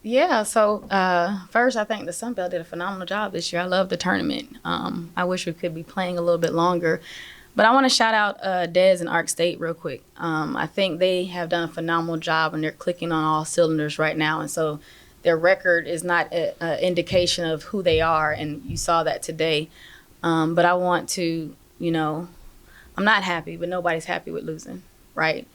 Yeah, so first, I think the Sun Belt did a phenomenal job this year. I love the tournament. I wish we could be playing a little bit longer. But I want to shout out Dez and Arc State real quick. I think they have done a phenomenal job and they're clicking on all cylinders right now. And so their record is not an indication of who they are. And you saw that today. But I want to, I'm not happy, but nobody's happy with losing, right?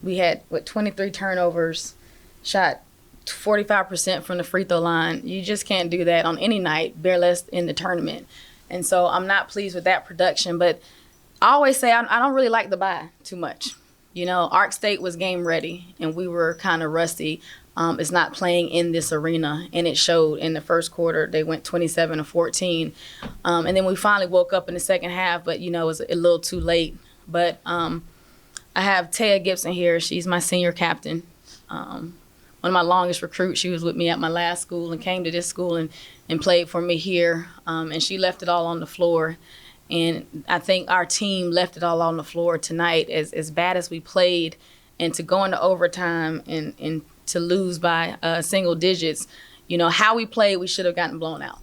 We had, 23 turnovers, shot 45% from the free throw line. You just can't do that on any night, bare less in the tournament. And so I'm not pleased with that production. But I always say I don't really like the bye too much. Arc State was game ready, and we were kind of rusty. It's not playing in this arena, and it showed in the first quarter. They went 27-14, and then we finally woke up in the second half, but it was a little too late. But I have Taya Gibson here. She's my senior captain. One of my longest recruits. She was with me at my last school and came to this school and played for me here. And she left it all on the floor. And I think our team left it all on the floor tonight, as bad as we played, and to go into overtime and to lose by single digits. How we played, we should have gotten blown out.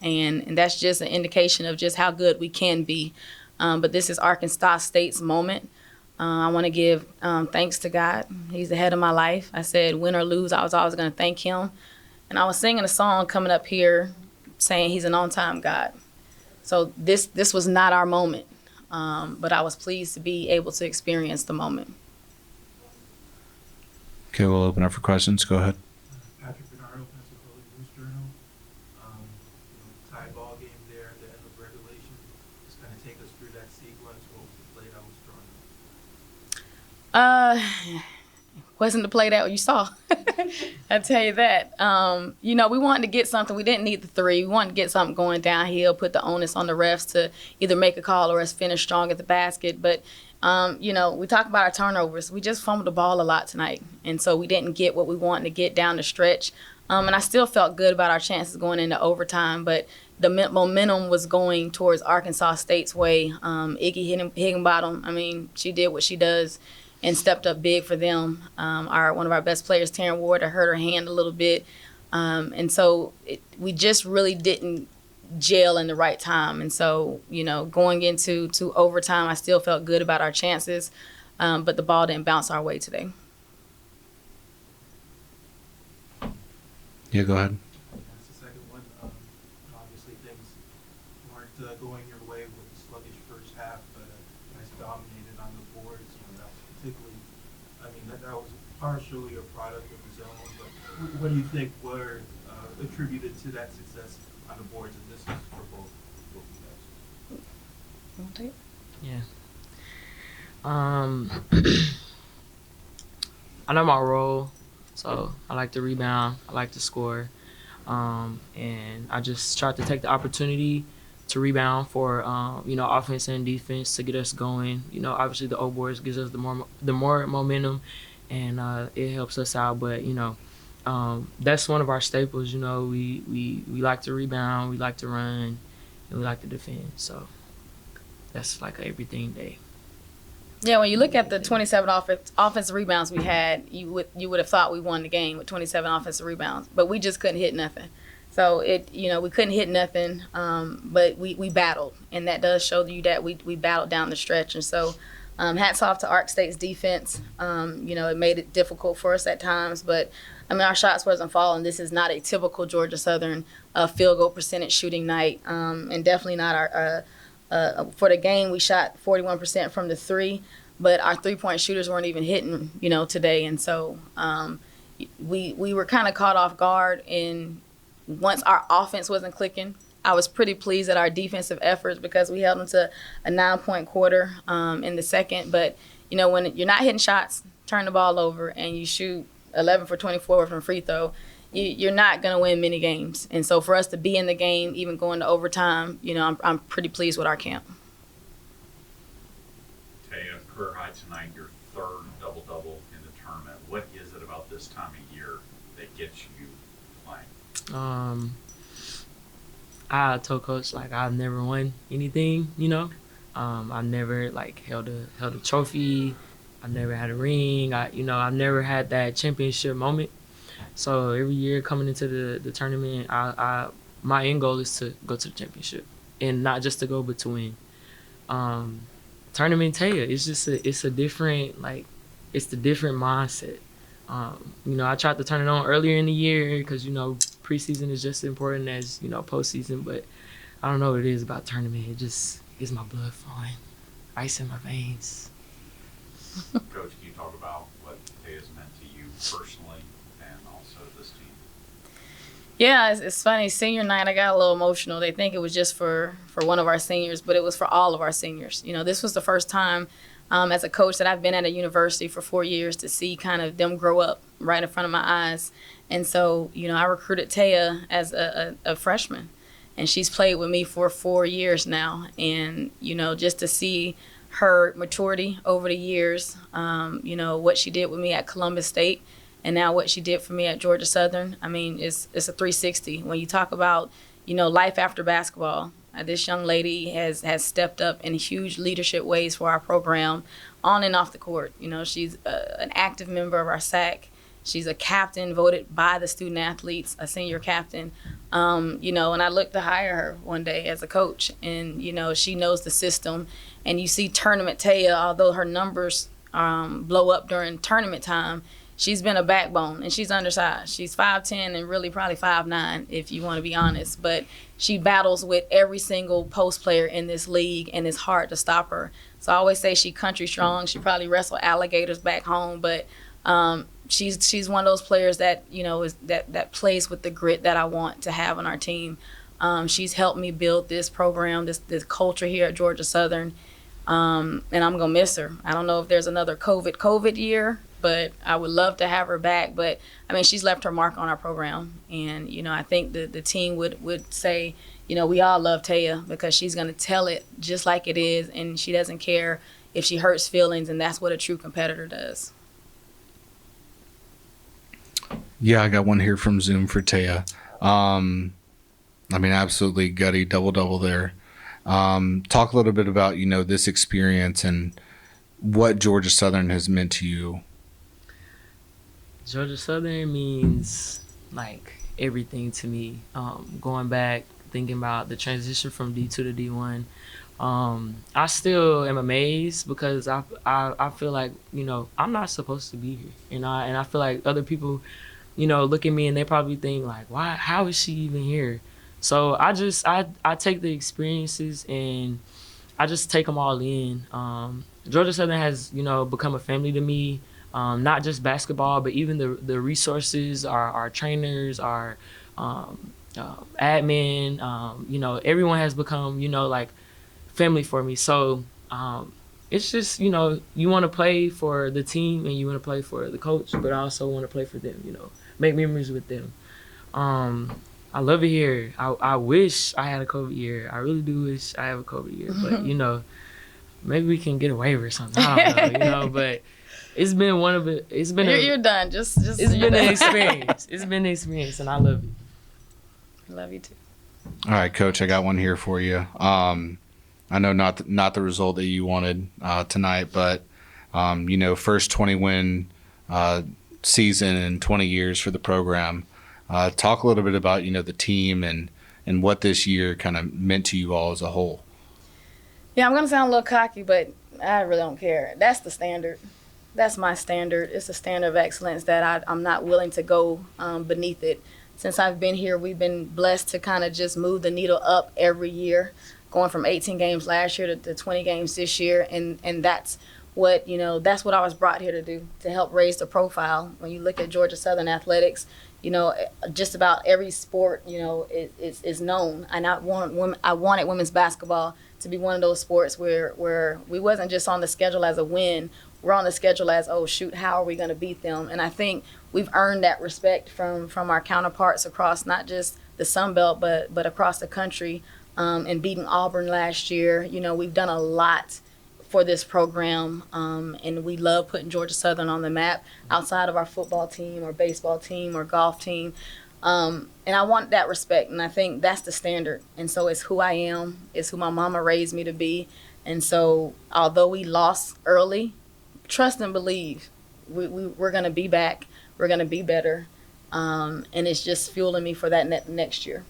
And that's just an indication of just how good we can be. But this is Arkansas State's moment. I want to give thanks to God. He's the head of my life. I said, win or lose, I was always going to thank him. And I was singing a song coming up here saying he's an on-time God. So this was not our moment, but I was pleased to be able to experience the moment. Okay, we'll open up for questions. Go ahead. Patrick Bernardo, Pensacola News Journal. Tie ball game there at the end of regulation. Just kind of take us through that sequence. What was the play that was drawn up? Wasn't the play that you saw. I tell you that. We wanted to get something. We didn't need the three. We wanted to get something going downhill, put the onus on the refs to either make a call or us finish strong at the basket. But, we talk about our turnovers. We just fumbled the ball a lot tonight. And so we didn't get what we wanted to get down the stretch. And I still felt good about our chances going into overtime. But the momentum was going towards Arkansas State's way. Iggy Higginbottom, she did what she does and stepped up big for them. One of our best players, Taryn Ward, hurt her hand a little bit. And so we just really didn't gel in the right time. And so, going into overtime, I still felt good about our chances, but the ball didn't bounce our way today. Yeah, go ahead. That's the second one. Obviously, things weren't going your way with the sluggish first half, but you guys dominated on the boards. That was particularly, that was partially a product of the zone. But what do you think were attributed to that success on the boards? And this is for both you guys. You want to take it? Yeah. I know my role, so I like to rebound, I like to score, and I just tried to take the opportunity to rebound for offense and defense to get us going. Obviously the O boards gives us the more momentum, and it helps us out. But that's one of our staples. We like to rebound, we like to run, and we like to defend. So that's like everything day. Yeah, when you look at the 27 offensive rebounds we had, you would have thought we won the game with 27 offensive rebounds, but we just couldn't hit nothing. So we couldn't hit nothing, but we battled, and that does show you that we battled down the stretch. And so, hats off to Ark State's defense. It made it difficult for us at times, but our shots wasn't falling. This is not a typical Georgia Southern field goal percentage shooting night, and definitely not our. For the game, we shot 41% from the three, but our three-point shooters weren't even hitting, today. And so we were kind of caught off guard. And once our offense wasn't clicking, I was pretty pleased at our defensive efforts because we held them to a 9-point quarter in the second. But, when you're not hitting shots, turn the ball over, and you shoot 11 for 24 from free throw, you're not going to win many games. And so for us to be in the game, even going to overtime, I'm pretty pleased with our camp. Taya, career high tonight, your third double-double in the tournament. What is it about this time of year that gets you playing? I told Coach, I've never won anything, I've never, held a trophy. I've never had a ring. I've never had that championship moment. So every year coming into the tournament, my end goal is to go to the championship, and not just to go, but to win. Tournament Taya, it's a different, like, it's the different mindset. I tried to turn it on earlier in the year because preseason is just as important as postseason, but I don't know what it is about tournament. It just gets my blood flowing, ice in my veins. Coach, can you talk about what Taya's meant to you personally and also this team? Yeah, it's funny. Senior night, I got a little emotional. They think it was just for one of our seniors, but it was for all of our seniors. This was the first time as a coach that I've been at a university for 4 years to see kind of them grow up right in front of my eyes. And so, I recruited Taya as a freshman, and she's played with me for 4 years now. And, just to see her maturity over the years, what she did with me at Columbus State, and now what she did for me at Georgia Southern, I mean, it's a 360. When you talk about, life after basketball, this young lady has stepped up in huge leadership ways for our program on and off the court. She's an active member of our SAC. She's a captain voted by the student athletes, a senior captain. And I looked to hire her one day as a coach. And, she knows the system. And you see Tournament Taya, although her numbers blow up during tournament time, she's been a backbone, and she's undersized. She's 5'10" and really probably 5'9", if you want to be honest. But she battles with every single post player in this league, and it's hard to stop her. So I always say she country strong. She probably wrestled alligators back home, but she's one of those players that that plays with the grit that I want to have on our team. She's helped me build this program, this culture here at Georgia Southern, and I'm gonna miss her. I don't know if there's another COVID year, but I would love to have her back. But I mean, she's left her mark on our program, and I think the team would say, we all love Taya because she's gonna tell it just like it is, and she doesn't care if she hurts feelings, and that's what a true competitor does. Yeah, I got one here from Zoom for Taya. Absolutely gutty double there. Talk a little bit about, this experience and what Georgia Southern has meant to you. Georgia Southern means like everything to me. Going back, thinking about the transition from D2 to D1, I still am amazed because I feel like I'm not supposed to be here, and I feel like other people look at me and they probably think like, why? How is she even here? So I take the experiences and I just take them all in. Georgia Southern has become a family to me. Not just basketball, but even the resources, our trainers, our admin, everyone has become, like family for me. So it's just, you want to play for the team and you want to play for the coach, but I also want to play for them, make memories with them. I love it here. I wish I had a COVID year. I really do wish I have a COVID year, but maybe we can get a waiver or something. I don't know, but it's been You're done. Just it's been an experience. It's been an experience, and I love it. I love you too. All right, Coach, I got one here for you. I know not the result that you wanted tonight, but first 20-win season in 20 years for the program. Talk a little bit about the team and what this year kind of meant to you all as a whole. Yeah, I'm gonna sound a little cocky, but I really don't care. That's the standard. That's my standard. It's a standard of excellence that I'm not willing to go beneath it. Since I've been here, we've been blessed to kind of just move the needle up every year, going from 18 games last year to 20 games this year, and that's what that's what I was brought here to do, to help raise the profile. When you look at Georgia Southern athletics, just about every sport is known, and I wanted women's basketball to be one of those sports where we wasn't just on the schedule as a win. We're on the schedule as, oh shoot, how are we going to beat them? And I think we've earned that respect from our counterparts across not just the Sun Belt, but across the country. And beating Auburn last year, we've done a lot for this program, and we love putting Georgia Southern on the map outside of our football team or baseball team or golf team. And I want that respect, and I think that's the standard. And so it's who I am, it's who my mama raised me to be. And so although we lost early, trust and believe we're going to be back, we're going to be better, And it's just fueling me for that next year.